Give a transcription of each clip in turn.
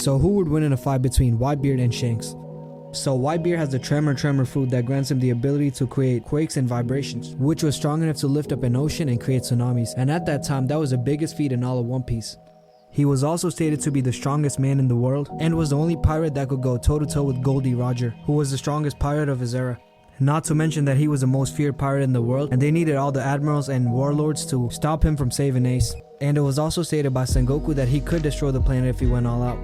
So who would win in a fight between Whitebeard and Shanks? So Whitebeard has the tremor fruit that grants him the ability to create quakes and vibrations, which was strong enough to lift up an ocean and create tsunamis, and at that time that was the biggest feat in all of One Piece. He was also stated to be the strongest man in the world, and was the only pirate that could go toe to toe with Goldie Roger, who was the strongest pirate of his era. Not to mention that he was the most feared pirate in the world, and they needed all the admirals and warlords to stop him from saving Ace. And it was also stated by Sengoku that he could destroy the planet if he went all out.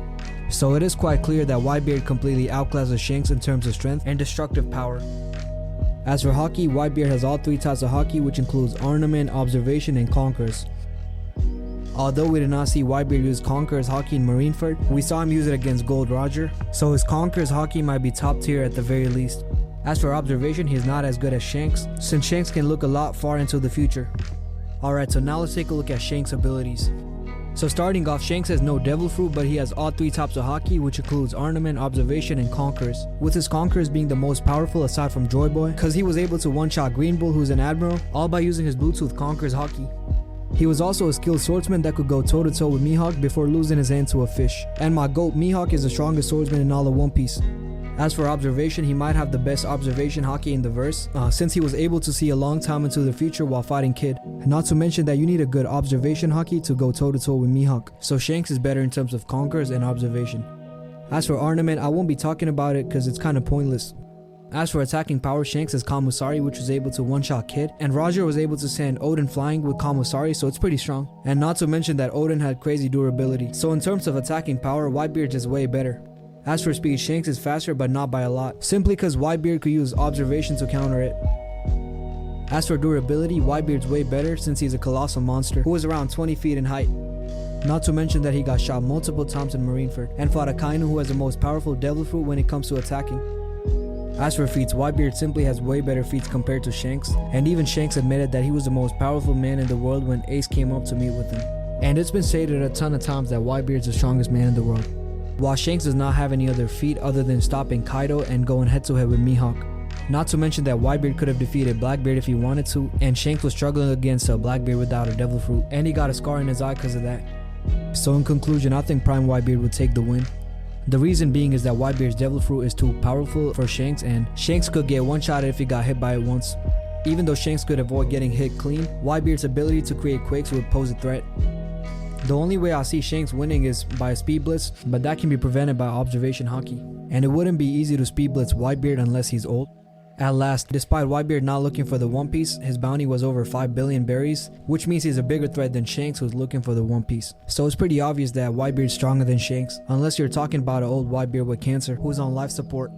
So it is quite clear that Whitebeard completely outclasses Shanks in terms of strength and destructive power. As for Haki, Whitebeard has all three types of Haki, which includes Ornament, Observation, and Conquers. Although we did not see Whitebeard use Conqueror's Haki in Marineford, we saw him use it against Gold Roger, so his Conqueror's Haki might be top tier at the very least. As for Observation, he is not as good as Shanks, since Shanks can look a lot far into the future. Alright, so now let's take a look at Shanks' abilities. So starting off, Shanks has no Devil Fruit, but he has all three types of Haki, which includes Ornament, Observation, and Conquerors, with his Conquerors being the most powerful aside from Joy Boy, cause he was able to one-shot Green Bull, who's an admiral, all by using his Bluetooth Conqueror's Haki. He was also a skilled swordsman that could go toe to toe with Mihawk before losing his hand to a fish, and my GOAT Mihawk is the strongest swordsman in all of One Piece. As for Observation, he might have the best Observation Haki in the verse, since he was able to see a long time into the future while fighting Kid. Not to mention that you need a good Observation Haki to go toe to toe with Mihawk, so Shanks is better in terms of Conquerors and Observation. As for Ornament, I won't be talking about it cause it's kinda pointless. As for attacking power, Shanks has Kamusari, which was able to one-shot Kid, and Roger was able to send Odin flying with Kamusari, so it's pretty strong. And not to mention that Odin had crazy durability, so in terms of attacking power, Whitebeard is way better. As for speed, Shanks is faster but not by a lot, simply cause Whitebeard could use Observation to counter it. As for durability, Whitebeard's way better since he's a colossal monster who is around 20 feet in height. Not to mention that he got shot multiple times in Marineford, and fought a Kainu who has the most powerful Devil Fruit when it comes to attacking. As for feats, Whitebeard simply has way better feats compared to Shanks, and even Shanks admitted that he was the most powerful man in the world when Ace came up to meet with him. And it's been stated a ton of times that Whitebeard's the strongest man in the world, while Shanks does not have any other feat other than stopping Kaido and going head to head with Mihawk. Not to mention that Whitebeard could have defeated Blackbeard if he wanted to, and Shanks was struggling against Blackbeard without a Devil Fruit, and he got a scar in his eye because of that. So in conclusion, I think Prime Whitebeard would take the win. The reason being is that Whitebeard's Devil Fruit is too powerful for Shanks, and Shanks could get one-shot if he got hit by it once. Even though Shanks could avoid getting hit clean, Whitebeard's ability to create quakes would pose a threat. The only way I see Shanks winning is by a speed blitz, but that can be prevented by Observation Haki. And it wouldn't be easy to speed blitz Whitebeard unless he's old. At last, despite Whitebeard not looking for the One Piece, his bounty was over 5 billion berries, which means he's a bigger threat than Shanks who's looking for the One Piece. So it's pretty obvious that Whitebeard's stronger than Shanks, unless you're talking about an old Whitebeard with cancer who's on life support.